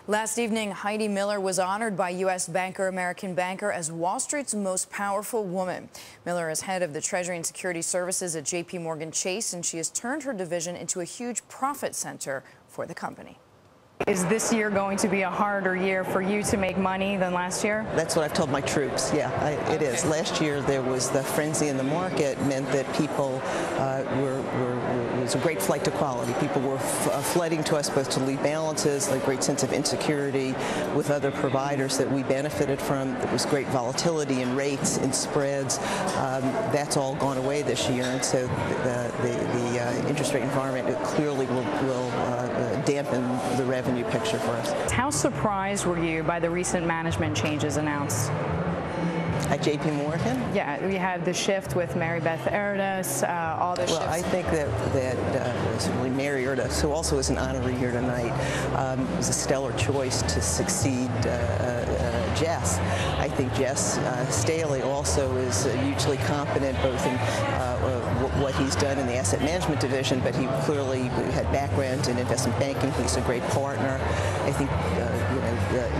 Last evening, Heidi Miller was honored by U.S. banker American Banker as Wall Street's most powerful woman. Miller is head of the Treasury and Securities Services at JPMorgan Chase, and she has turned her division into a huge profit center for the company. Is this year going to be a harder year for you to make money than last year? That's what I've told my troops. Yeah, it is. Last year there was the frenzy in the market meant that people it was a great flight to quality. People were flooding to us both to leave balances, a great sense of insecurity with other providers that we benefited from. There was great volatility in rates and spreads. That's all gone away this year, and so the interest rate environment clearly will dampen the revenue picture for us. How surprised were you by the recent management changes announced? At JPMorgan? Yeah, we had the shift with Mary Beth Erdes, all the shifts. Well, I think that certainly Mary Erdes, who also is an honoree here tonight, was a stellar choice to succeed Jess. I think Jess Staley also is hugely competent both in what he's done in the asset management division, but he clearly had background in investment banking. He's a great partner. I think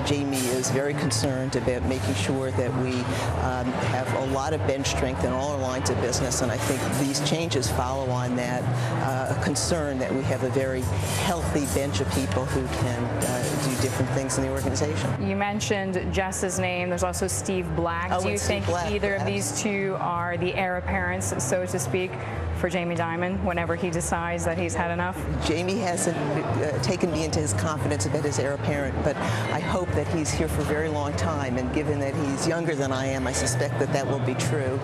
Jamie is very concerned about making sure that we have a lot of bench strength in all our lines of business, and I think these changes follow on that concern that we have a very healthy bench of people who can do different things in the organization. You mentioned Jess's name. There's also Steve Black. Oh, do you think either of these two are the heir apparents, so to speak, for Jamie Dimon whenever he decides that he's had enough? Jamie hasn't taken me into his confidence about his heir apparent, but I hope that he's here for a very long time, and given that he's younger than I am, I suspect that that will be true.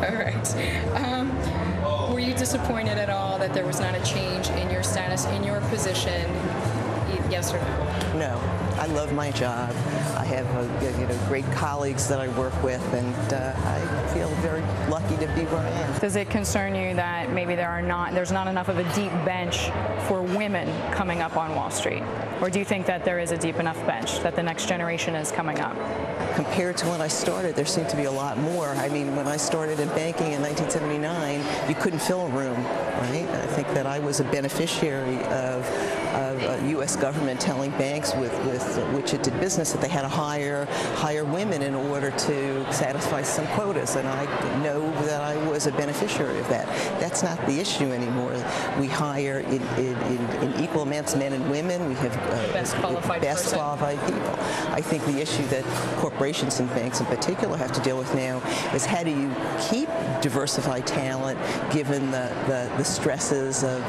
All right. Were you disappointed at all that there was not a change in your status, in your position, yes or no? No. I love my job. I have great colleagues that I work with, and I feel very lucky to be where I am. Does it concern you that maybe there's not enough of a deep bench for women coming up on Wall Street? Or do you think that there is a deep enough bench, that the next generation is coming up? Compared to when I started, there seemed to be a lot more. I mean, when I started in banking in 1979, you couldn't fill a room, right? I think that I was a beneficiary of U.S. government telling banks with which it did business that they had to hire women in order to satisfy some quotas, and I know that I was a beneficiary of that. That's not the issue anymore. We hire in equal amounts men and women. We have best qualified people. I think the issue that corporations and banks in particular have to deal with now is how do you keep diversified talent given the stresses of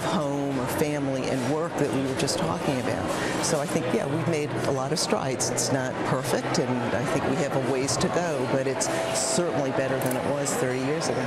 home or family and work that we were just talking about. So I think, yeah, we've made a lot of strides. It's not perfect, and I think we have a ways to go, but it's certainly better than it was 30 years ago.